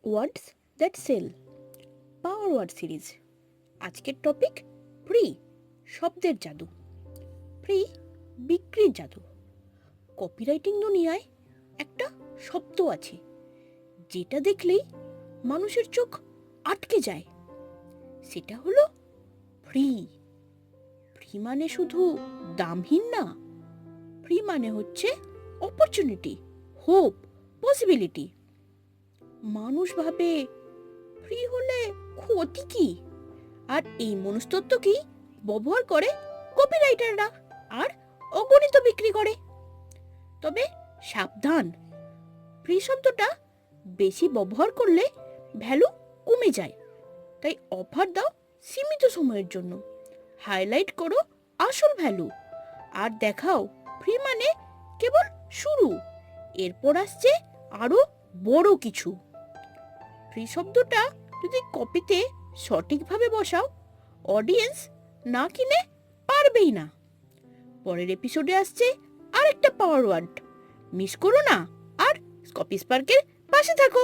Words that sell, power word series. আজকের topic free, শব্দের জাদু। ফ্রি বিক্রির জাদু। কপিরাইটিং দুনিয়ায় একটা শব্দ আছে যেটা দেখলেই মানুষের চোখ আটকে যায়। সেটা হলো ফ্রি। ফ্রি মানে শুধু দামহীন না, ফ্রি মানে হচ্ছে অপরচুনিটি, হোপ, পসিবিলিটি। মানুষ ভাবে ফ্রি হলে ক্ষতি কি, আর এই মনস্তত্ত্বকেই ব্যবহার করে কপিরাইটাররা আর অগণিত বিক্রি করে। তবে সাবধান, ফ্রি শব্দটা বেশি ব্যবহার করলে ভ্যালু কমে যায়। তাই অফার দাও সীমিত সময়ের জন্য, হাইলাইট করো আসল ভ্যালু, আর দেখাও ফ্রি মানে কেবল শুরু, এরপর আসছে আরো বড় কিছু। ফ্রি শব্দটা যদি কপিতে সঠিকভাবে বসাও, অডিয়েন্স না কিনে পারবেই না। পরের এপিসোডে আসছে আরেকটা পাওয়ার ওয়ার্ড, মিস করো না, আর কপি স্পার্কের পাশে থাকো।